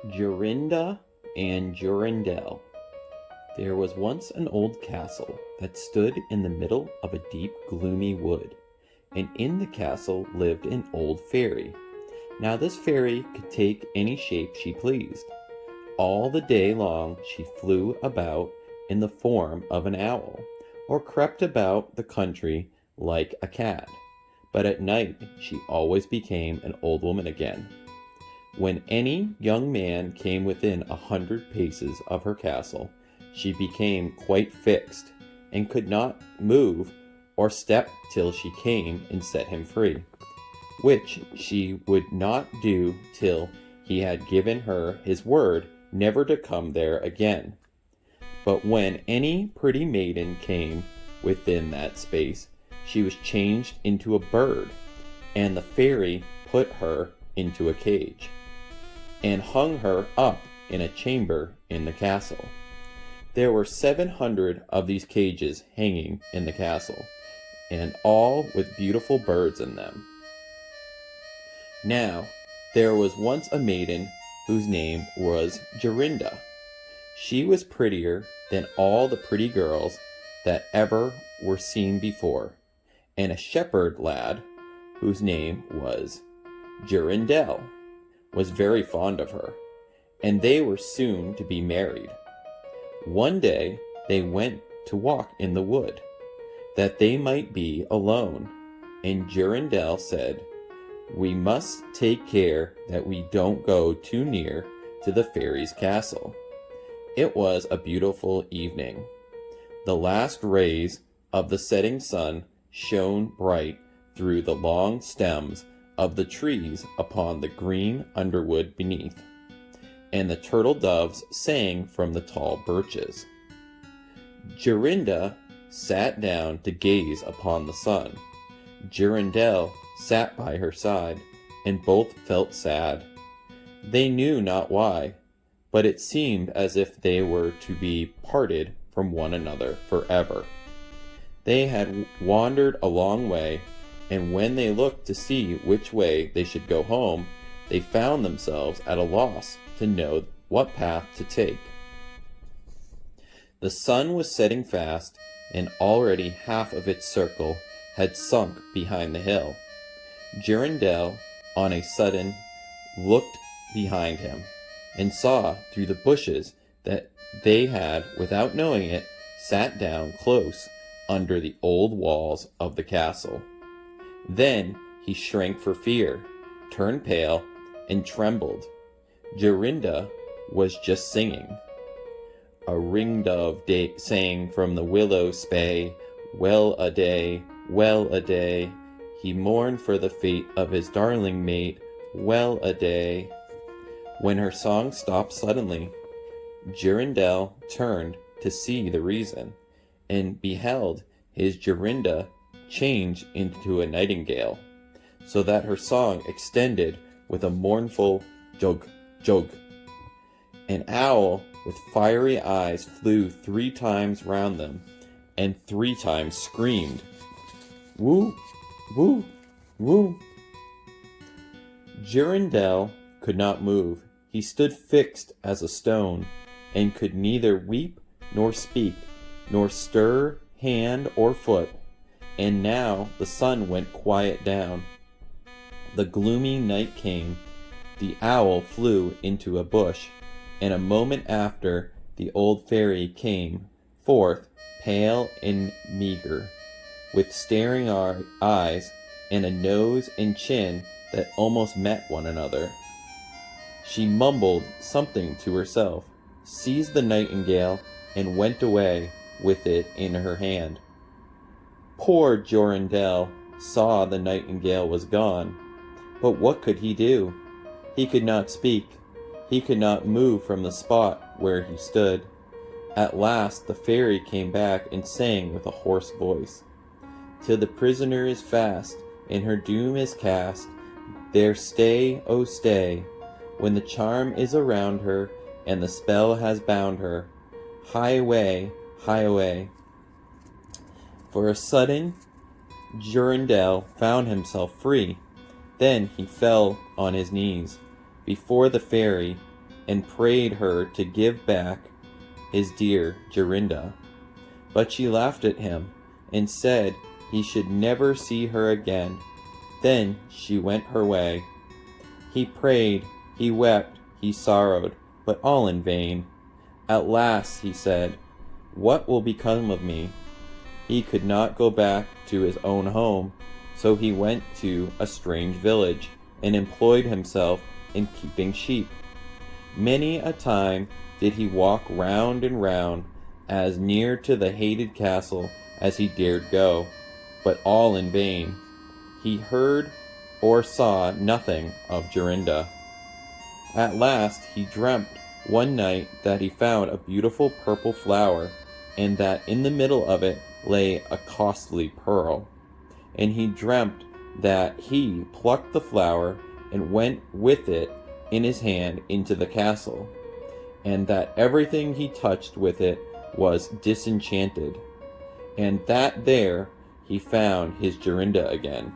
Jorinda and Jorindel. There was once an old castle that stood in the middle of a deep, gloomy wood, and in the castle lived an old fairy. Now this fairy could take any shape she pleased. All the day long she flew about in the form of an owl, or crept about the country like a cat. But at night she always became an old woman again. When any young man came within 100 paces of her castle, she became quite fixed, and could not move or step till she came and set him free, which she would not do till he had given her his word never to come there again. But when any pretty maiden came within that space, she was changed into a bird, and the fairy put her into a cage, and hung her up in a chamber in the castle. There were 700 of these cages hanging in the castle, and all with beautiful birds in them. Now, there was once a maiden whose name was Jorinda. She was prettier than all the pretty girls that ever were seen before, and a shepherd lad, whose name was Jorindel, was very fond of her, and they were soon to be married. One day they went to walk in the wood, that they might be alone, and Jorindel said, "We must take care that we don't go too near to the fairy's castle." It was a beautiful evening. The last rays of the setting sun shone bright through the long stems of the trees upon the green underwood beneath, and the turtle doves sang from the tall birches. Jorinda sat down to gaze upon the sun. Jorindel sat by her side, and both felt sad. They knew not why, but it seemed as if they were to be parted from one another forever. They had wandered a long way, and when they looked to see which way they should go home, they found themselves at a loss to know what path to take. The sun was setting fast, and already half of its circle had sunk behind the hill. Jorindel, on a sudden, looked behind him, and saw through the bushes that they had, without knowing it, sat down close under the old walls of the castle. Then he shrank for fear, turned pale, and trembled. Jorinda was just singing. A ringdove sang from the willow spay, well a day, well a day. He mourned for the fate of his darling mate, well a day. When her song stopped suddenly, Jorindel turned to see the reason, and beheld his Jorinda change into a nightingale, so that her song extended with a mournful jog, jog. An owl with fiery eyes flew 3 times round them, and 3 times screamed, "Woo, woo, woo." Jorindel could not move. He stood fixed as a stone, and could neither weep nor speak, nor stir hand or foot. And now the sun went quiet down. The gloomy night came. The owl flew into a bush, and a moment after the old fairy came forth, pale and meager, with staring eyes, and a nose and chin that almost met one another. She mumbled something to herself, seized the nightingale, and went away with it in her hand. Poor Jorindel saw the nightingale was gone, but what could he do? He could not speak. He could not move from the spot where he stood. At last the fairy came back and sang with a hoarse voice, "Till the prisoner is fast, and her doom is cast, there stay, oh stay, when the charm is around her, and the spell has bound her. Hie away, hie away." For a sudden, Jorindel found himself free. Then he fell on his knees before the fairy, and prayed her to give back his dear Jorinda. But she laughed at him and said he should never see her again. Then she went her way. He prayed, he wept, he sorrowed, but all in vain. At last he said, "What will become of me?" He could not go back to his own home, so he went to a strange village and employed himself in keeping sheep. Many a time did he walk round and round, as near to the hated castle as he dared go, but all in vain. He heard or saw nothing of Jorinda. At last he dreamt one night that he found a beautiful purple flower, and that in the middle of it lay a costly pearl. And he dreamt that he plucked the flower and went with it in his hand into the castle, and that everything he touched with it was disenchanted, and that there he found his Jorinda again.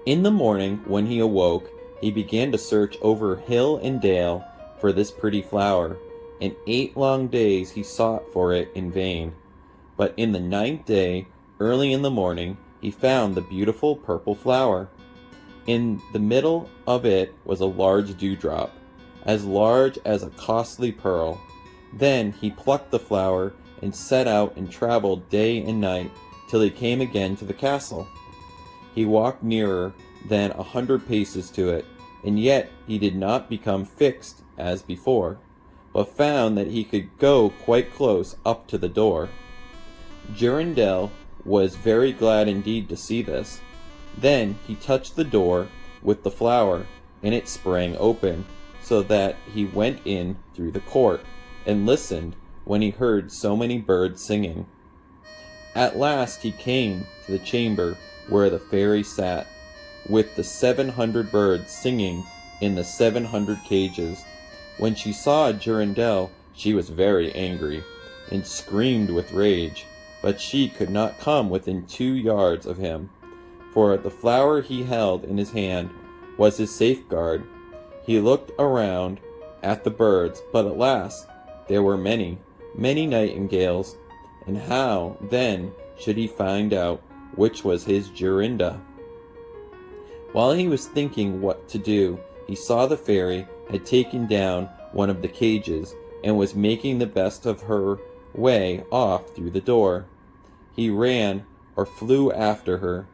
In the morning, when he awoke, he began to search over hill and dale for this pretty flower, and 8 long days he sought for it in vain. But in the 9th day, early in the morning, he found the beautiful purple flower. In the middle of it was a large dewdrop, as large as a costly pearl. Then he plucked the flower and set out and traveled day and night till he came again to the castle. He walked nearer than 100 paces to it, and yet he did not become fixed as before, but found that he could go quite close up to the door. Jorindel was very glad indeed to see this. Then he touched the door with the flower, and it sprang open, so that he went in through the court, and listened when he heard so many birds singing. At last he came to the chamber where the fairy sat, with the 700 birds singing in the 700 cages. When she saw Jorindel, she was very angry, and screamed with rage, but she could not come within 2 yards of him, for the flower he held in his hand was his safeguard. He looked around at the birds, but alas, there were many, many nightingales, and how then should he find out which was his Jorinda? While he was thinking what to do, he saw the fairy had taken down one of the cages, and was making the best of her way off through the door. He ran or flew after her,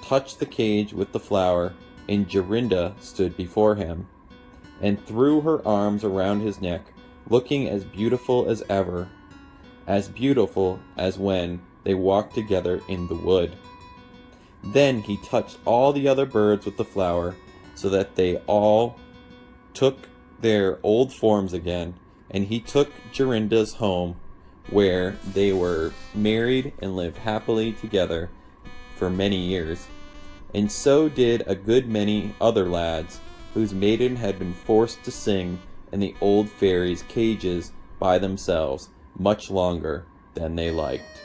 touched the cage with the flower, and Jorinda stood before him, and threw her arms around his neck, looking as beautiful as ever, as beautiful as when they walked together in the wood. Then he touched all the other birds with the flower, so that they all took their old forms again, and he took Jorinda's home, where they were married and lived happily together for many years. And so did a good many other lads, whose maiden had been forced to sing in the old fairy's cages by themselves much longer than they liked.